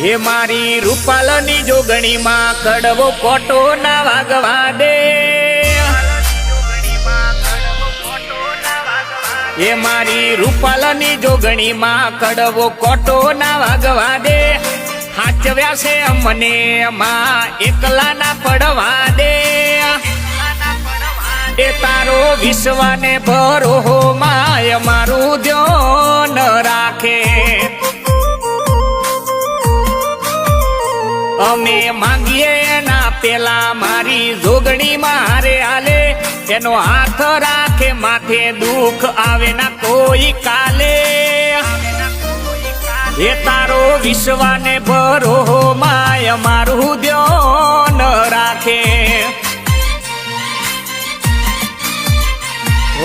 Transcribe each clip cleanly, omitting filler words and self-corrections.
એ મારી રૂપાલની જોગણીમાં કડવો કોટો ના વાગવા દે, એ મારી રૂપાલની જોગણીમાં કડવો કોટો ના વાગવા દે, હાચવ્યા છે અમને માં એકલા ના પડવા દે, એ તારો વિશ્વાને ભરો માય મારું ધ્યાન રાખે, અમે માંગીએ એના પેલા મારી જોગણી મારે આલે, એનો હાથ રાખે માથે દુઃખ આવે ના કોઈ કાલે, એ તારો વિશ્વાને ભરો માય મારું ધ્યાન રાખે,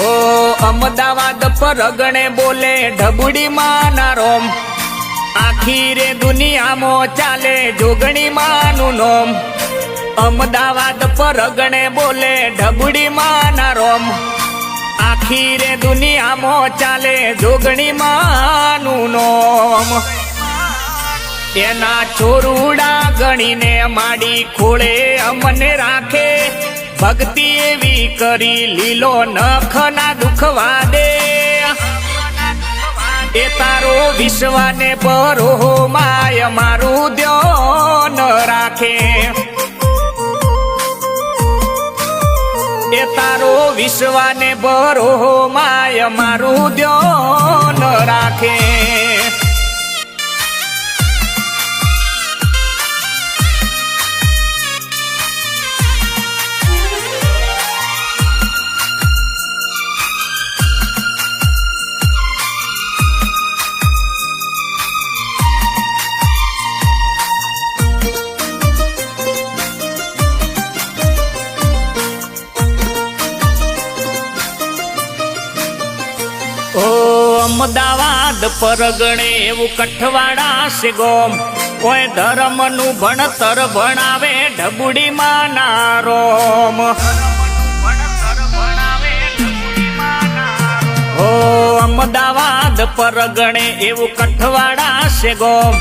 ઓ અમદાવાદ પરગણે બોલે ઢબુડી માના રોમ, આખી રે દુનિયામાં ચાલે જોગણી માનું નોમ, અમદાવાદ પરગણે બોલે ઢબુડી માના રોમ, આખી રે દુનિયામાં ચાલે જોગણી માનું નોમ, એના ચોરુડા ગણીને માડી ખોળે અમને રાખે, ભક્તિ એવી કરી લીલો નખ ના દુખવા દે, એ તારો વિશ્વાને ભરો માય મારું ધ્યાન રાખે, એ તારો વિશ્વાને ભરો માય મારું ધ્યાન રાખે, અમદાવાદ પરગણે એવું કઠવાડા છે ગોમ, કોઈ ધર્મનું ભણતર ભણાવે ઢબુડી માના રોમ, ઓ અમદાવાદ પરગણે એવું કઠવાડા છે ગોમ,